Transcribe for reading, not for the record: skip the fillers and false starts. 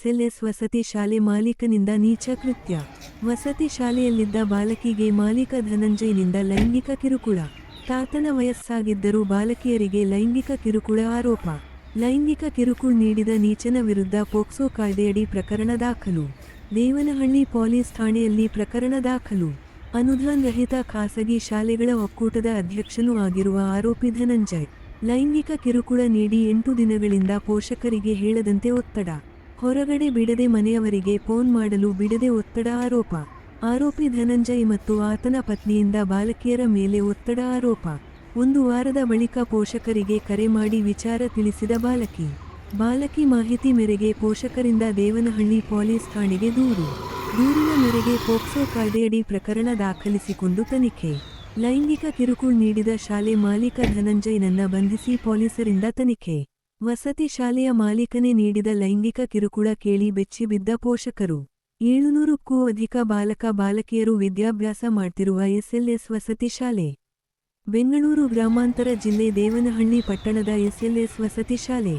SLS ವಸತಿ ಶಾಲೆ ಮಾಲೀಕನಿಂದ ನೀಚ ಕೃತ್ಯ. ವಸತಿ ಶಾಲೆಯಲ್ಲಿದ್ದ ಬಾಲಕಿಗೆ ಮಾಲೀಕ ಧನಂಜಯನಿಂದ ಲೈಂಗಿಕ ಕಿರುಕುಳ. ತಾತನ ವಯಸ್ಸಾಗಿದ್ದರೂ ಬಾಲಕಿಯರಿಗೆ ಲೈಂಗಿಕ ಕಿರುಕುಳ ಆರೋಪ. ಲೈಂಗಿಕ ಕಿರುಕುಳ ನೀಡಿದ ನೀಚನ ವಿರುದ್ಧ ಪೋಕ್ಸೋ ಕಾಯ್ದೆಯಡಿ ಪ್ರಕರಣ ದಾಖಲು. ದೇವನಹಳ್ಳಿ ಪೊಲೀಸ್ ಠಾಣೆಯಲ್ಲಿ ಪ್ರಕರಣ ದಾಖಲು. ಅನುದಾನ ರಹಿತ ಖಾಸಗಿ ಶಾಲೆಗಳ ಒಕ್ಕೂಟದ ಅಧ್ಯಕ್ಷನೂ ಆಗಿರುವ ಆರೋಪಿ ಧನಂಜಯ್ ಲೈಂಗಿಕ ಕಿರುಕುಳ ನೀಡಿ 8 ದಿನಗಳಿಂದ ಪೋಷಕರಿಗೆ ಹೇಳದಂತೆ ಒತ್ತಡ. ಹೊರಗಡೆ ಬಿಡದೆ ಮನೆಯವರಿಗೆ ಫೋನ್ ಮಾಡಲು ಬಿಡದೆ ಒತ್ತಡ ಆರೋಪ. ಆರೋಪಿ ಧನಂಜಯ್ ಮತ್ತು ಆತನ ಪತ್ನಿಯಿಂದ ಬಾಲಕಿಯರ ಮೇಲೆ ಒತ್ತಡ ಆರೋಪ. 1 ವಾರದ ಬಳಿಕ ಪೋಷಕರಿಗೆ ಕರೆ ಮಾಡಿ ವಿಚಾರ ತಿಳಿಸಿದ ಬಾಲಕಿ ಮಾಹಿತಿ ಮೇರೆಗೆ ಪೋಷಕರಿಂದ ದೇವನಹಳ್ಳಿ ಪೊಲೀಸ್ ಠಾಣೆಗೆ ದೂರಿನ ಮೇರೆಗೆ ಪೋಕ್ಸೋ ಕಾಯ್ದೆಯಡಿ ಪ್ರಕರಣ ದಾಖಲಿಸಿಕೊಂಡು ತನಿಖೆ. ಲೈಂಗಿಕ ಕಿರುಕುಳ ನೀಡಿದ ಶಾಲೆ ಮಾಲೀಕ ಧನಂಜಯನನ್ನ ಬಂಧಿಸಿ ಪೊಲೀಸರಿಂದ ತನಿಖೆ. ವಸತಿ ಶಾಲೆಯ ಮಾಲೀಕನೇ ನೀಡಿದ ಲೈಂಗಿಕ ಕಿರುಕುಳ ಕೇಳಿ ಬೆಚ್ಚಿಬಿದ್ದ ಪೋಷಕರು. 700ಕ್ಕೂ ಅಧಿಕ ಬಾಲಕಿಯರು ವಿದ್ಯಾಭ್ಯಾಸ ಮಾಡ್ತಿರುವ ಎಸ್ಎಲ್ಎಸ್ ವಸತಿ ಶಾಲೆ. ಬೆಂಗಳೂರು ಗ್ರಾಮಾಂತರ ಜಿಲ್ಲೆ ದೇವನಹಳ್ಳಿ ಪಟ್ಟಣದ ಎಸ್ಎಲ್ಎಸ್ ವಸತಿ ಶಾಲೆ.